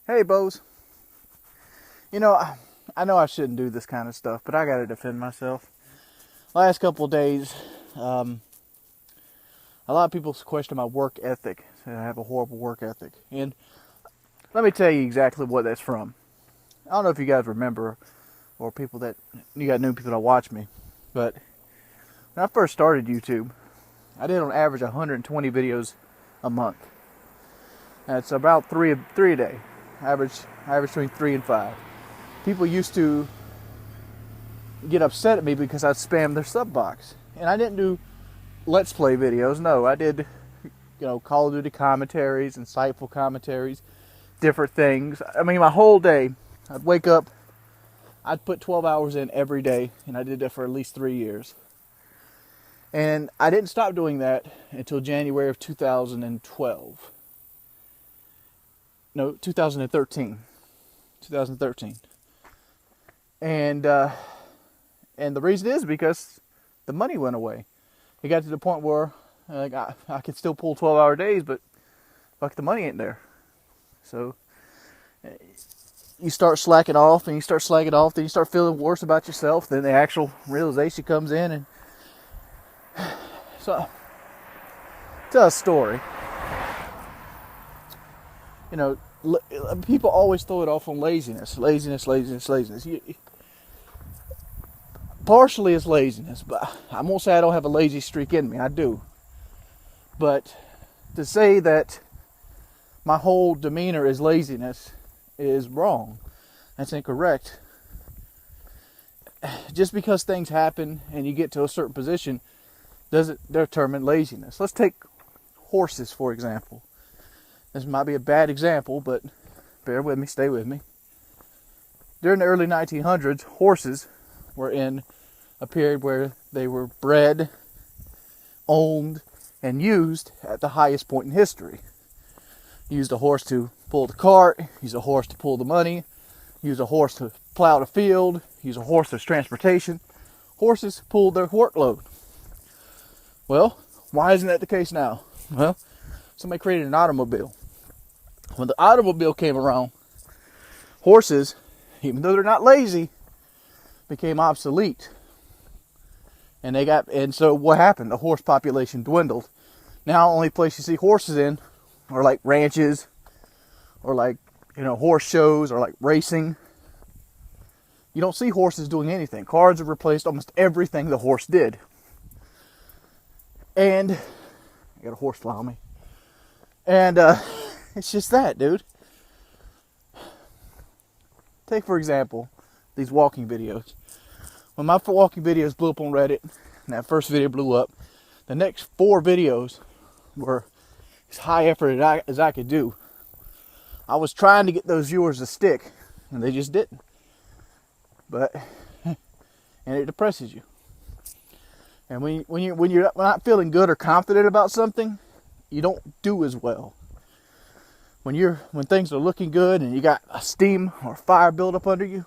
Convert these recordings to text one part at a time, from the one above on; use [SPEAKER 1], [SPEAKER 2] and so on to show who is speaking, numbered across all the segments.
[SPEAKER 1] Hey, Bose. You know, I know I shouldn't do this kind of stuff, but I gotta defend myself. Last couple of days, a lot of people question my work ethic. Say I have a horrible work ethic. And let me tell you exactly what that's from. I don't know if you guys remember, or you got new people that watch me, but when I first started YouTube, I did on average 120 videos a month. That's about three a day. Average between 3 and 5. People used to get upset at me because I'd spam their sub box. And I didn't do Let's Play videos. No, I did, Call of Duty commentaries, insightful commentaries, different things. I mean, my whole day, I'd wake up, I'd put 12 hours in every day, and I did that for at least 3 years. And I didn't stop doing that until January of 2012. No, 2013. 2013. And the reason is because the money went away. It got to the point where I could still pull 12-hour days, but fuck, the money ain't there. So you start slacking off, then you start feeling worse about yourself. Then the actual realization comes in, and so tell a story. People always throw it off on laziness. Partially it's laziness, but I won't say I don't have a lazy streak in me. I do. But to say that my whole demeanor is laziness is wrong. That's incorrect. Just because things happen and you get to a certain position doesn't determine laziness. Let's take horses, for example. This might be a bad example, but bear with me, stay with me. During the early 1900s, horses were in a period where they were bred, owned, and used at the highest point in history. You used a horse to pull the cart, use a horse to pull the money, use a horse to plow the field, use a horse as transportation. Horses pulled their workload. Well, why isn't that the case now? Well, somebody created an automobile. When the automobile came around, horses, even though they're not lazy, became obsolete. And so what happened? The horse population dwindled. Now, only place you see horses in are like ranches, or like, horse shows, or like racing. You don't see horses doing anything. Cars have replaced almost everything the horse did. And I got a horse fly on me. And it's just that, dude. Take, for example, these walking videos. When my walking videos blew up on Reddit, and that first video blew up, the next 4 videos were as high effort as I could do. I was trying to get those viewers to stick, and they just didn't. And it depresses you. And when you're not feeling good or confident about something, you don't do as well. When things are looking good and you got a steam or fire build up under you,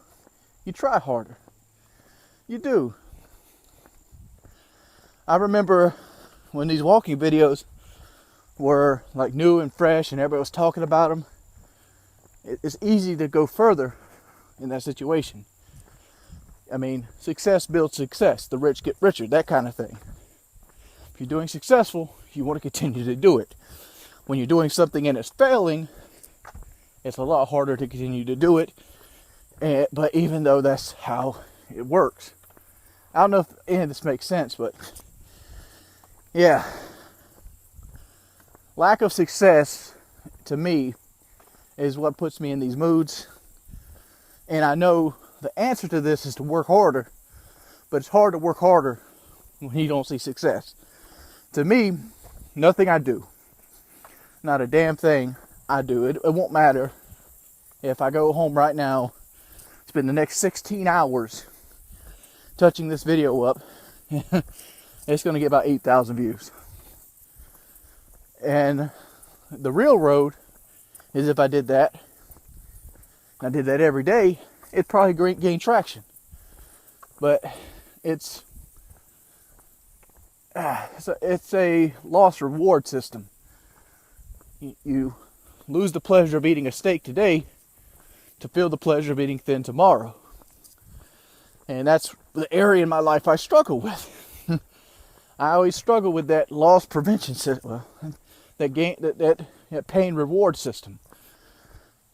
[SPEAKER 1] you try harder. You do. I remember when these walking videos were like new and fresh and everybody was talking about them, it's easy to go further in that situation. I mean, success builds success. The rich get richer, that kind of thing. If you're doing successful, you want to continue to do it. When you're doing something and it's failing, it's a lot harder to continue to do it. But even though that's how it works. I don't know if any of this makes sense, but yeah. Lack of success, to me, is what puts me in these moods. And I know the answer to this is to work harder, but it's hard to work harder when you don't see success. To me, nothing I do, not a damn thing I do. It won't matter if I go home right now, spend the next 16 hours touching this video up, it's going to get about 8,000 views. And the real road is if I did that, and I did that every day, it'd probably gain traction. But it's a loss reward system. You lose the pleasure of eating a steak today, to feel the pleasure of eating thin tomorrow. And that's the area in my life I struggle with. I always struggle with that loss prevention system, that pain reward system.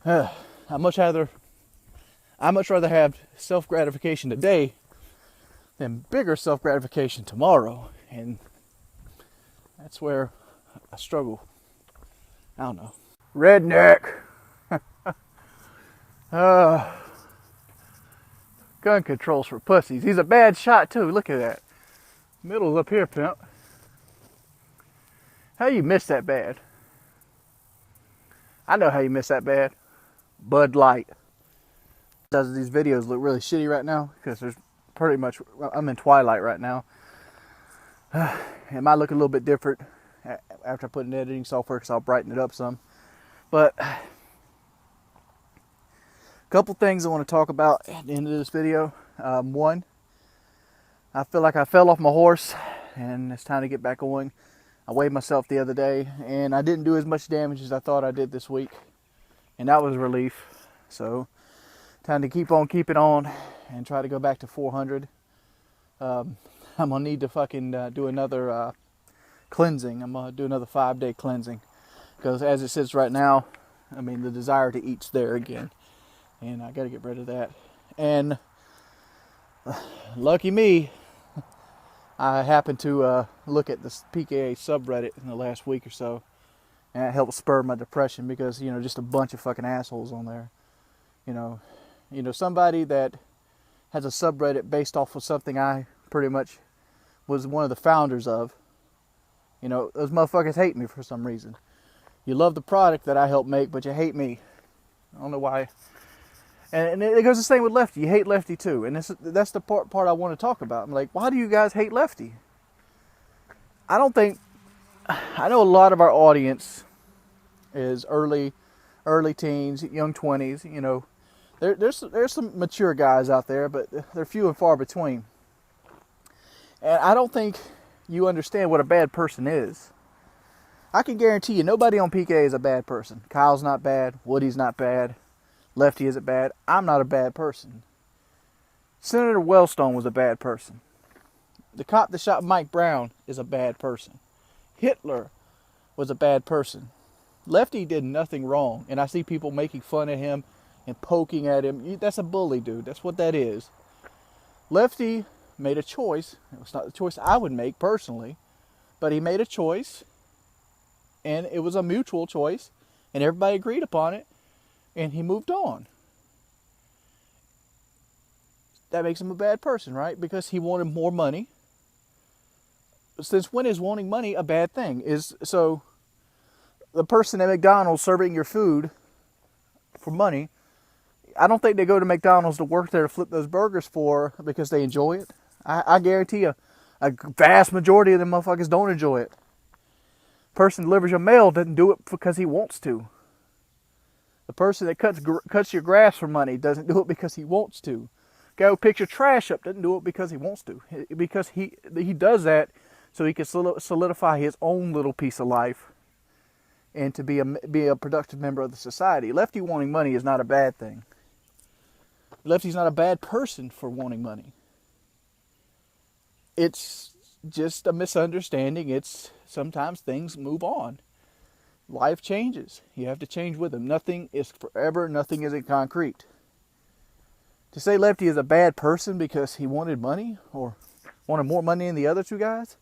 [SPEAKER 1] I much rather have self gratification today than bigger self gratification tomorrow, and that's where I struggle. I don't know. Redneck. Gun control's for pussies. He's a bad shot too. Look at that. Middle's up here, pimp. How you miss that bad? I know how you miss that bad. Bud Light. Does these videos look really shitty right now? Because there's pretty much, I'm in twilight right now. It might look a little bit different after I put in editing software because I'll brighten it up some. But a couple things I want to talk about at the end of this video. One, I feel like I fell off my horse and it's time to get back on. I weighed myself the other day and I didn't do as much damage as I thought I did this week. And that was a relief. So, time to keep on keeping on and try to go back to 400. I'm going to need to fucking do another cleansing. I'm going to do another 5-day cleansing. Because as it sits right now, I mean, the desire to eat's there again. And I got to get rid of that. And lucky me, I happened to look at this PKA subreddit in the last week or so. And it helped spur my depression because, you know, just a bunch of fucking assholes on there. You know, somebody that has a subreddit based off of something I pretty much was one of the founders of. You know, those motherfuckers hate me for some reason. You love the product that I helped make, but you hate me. I don't know why. And it goes the same with Lefty. You hate Lefty too. And that's the part I want to talk about. I'm like, why do you guys hate Lefty? I know a lot of our audience is early teens, young 20s, you know. There's some mature guys out there, but they're few and far between. And I don't think you understand what a bad person is. I can guarantee you nobody on PK is a bad person. Kyle's not bad. Woody's not bad. Lefty isn't bad. I'm not a bad person. Senator Wellstone was a bad person. The cop that shot Mike Brown is a bad person. Hitler was a bad person. Lefty did nothing wrong. And I see people making fun of him and poking at him. That's a bully, dude. That's what that is. Lefty made a choice. It was not the choice I would make personally. But he made a choice. And it was a mutual choice. And everybody agreed upon it. And he moved on. That makes him a bad person, right? Because he wanted more money. Since when is wanting money a bad thing? So the person at McDonald's serving your food for money, I don't think they go to McDonald's to work there to flip those burgers for because they enjoy it. I guarantee you, a vast majority of them motherfuckers don't enjoy it. Person delivers your mail doesn't do it because he wants to. The person that cuts your grass for money doesn't do it because he wants to. Guy who picks your trash up doesn't do it because he wants to. Because he does that so he can solidify his own little piece of life and to be a productive member of the society. Lefty wanting money is not a bad thing. Lefty's not a bad person for wanting money. It's just a misunderstanding. It's sometimes things move on. Life changes. You have to change with them. Nothing is forever. Nothing isn't concrete. To say Lefty is a bad person because he wanted money or wanted more money than the other two guys,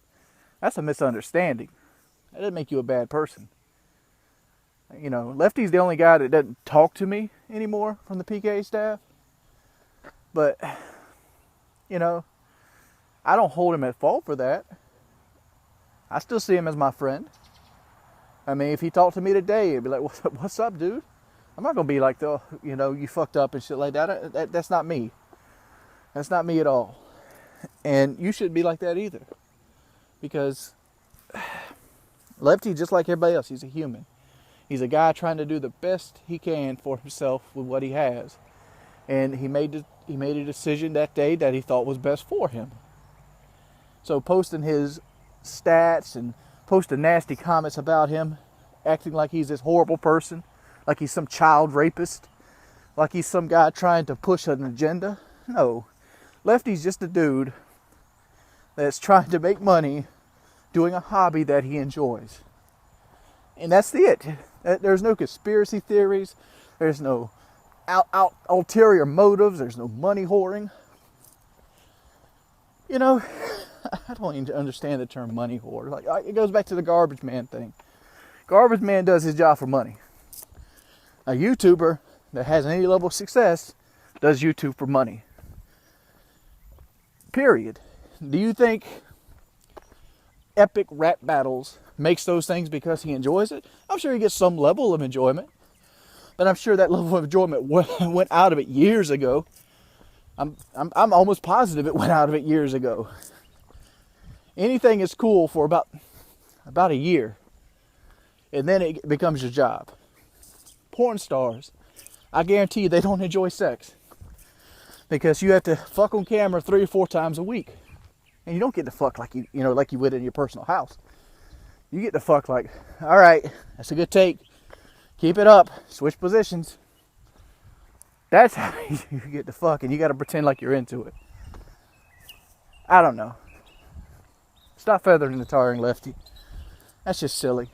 [SPEAKER 1] that's a misunderstanding. That doesn't make you a bad person. You know, Lefty's the only guy that doesn't talk to me anymore from the PK staff. But, you know, I don't hold him at fault for that. I still see him as my friend. I mean, if he talked to me today, he'd be like, what's up, dude? I'm not going to be like, you know, you fucked up and shit like that. That's not me. That's not me at all. And you shouldn't be like that either. Because Lefty, just like everybody else, he's a human. He's a guy trying to do the best he can for himself with what he has. And he made a decision that day that he thought was best for him. So posting his stats and posting nasty comments about him, acting like he's this horrible person, like he's some child rapist, like he's some guy trying to push an agenda. No, Lefty's just a dude that's trying to make money doing a hobby that he enjoys. And that's it. There's no conspiracy theories. There's no ulterior motives. There's no money whoring. You know, I don't even understand the term money whore. Like, it goes back to the garbage man thing. Garbage man does his job for money. A YouTuber that has any level of success does YouTube for money. Period. Do you think epic rap battles makes those things because he enjoys it? I'm sure he gets some level of enjoyment, but I'm sure that level of enjoyment went out of it years ago. I'm almost positive it went out of it years ago. Anything is cool for about a year, and then it becomes your job. Porn stars, I guarantee you they don't enjoy sex because you have to fuck on camera 3 or 4 times a week, and you don't get to fuck like you would in your personal house. You get to fuck like, all right, that's a good take. Keep it up. Switch positions. That's how you get to fuck, and you got to pretend like you're into it. I don't know. Stop feathering the tarring, Lefty. That's just silly.